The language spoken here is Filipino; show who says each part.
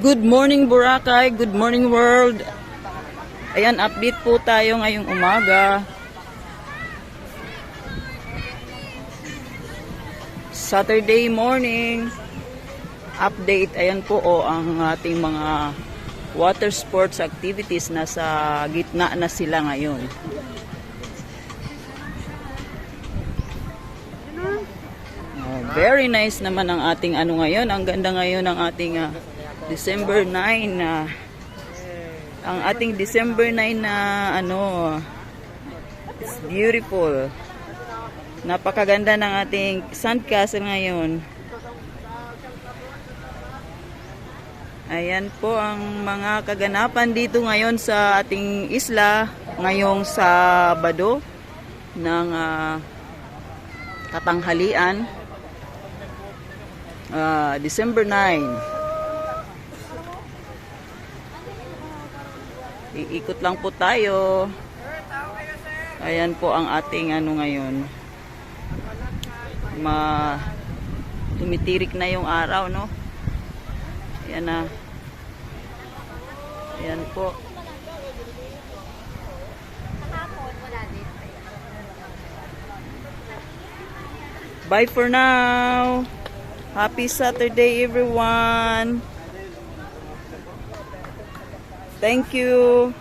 Speaker 1: Good morning Boracay, good morning world. Ayan, update po tayo ngayong umaga. Saturday morning update. Ayan po ang ating mga water sports activities. Nasa gitna na sila ngayon. Very nice naman ang ating ngayon. Ang ganda ngayon ng ating December 9 ang ating December 9 na it's beautiful. Napakaganda ng ating sandcastle ngayon. Ayan po ang mga kaganapan dito ngayon sa ating isla ngayong Sabado ng katanghalian, December 9. Iikot lang po tayo. Ayan po ang ating ngayon. Tumitirik na yung araw, no? Ayan na. Ayan po. Bye for now. Happy Saturday, everyone. Thank you.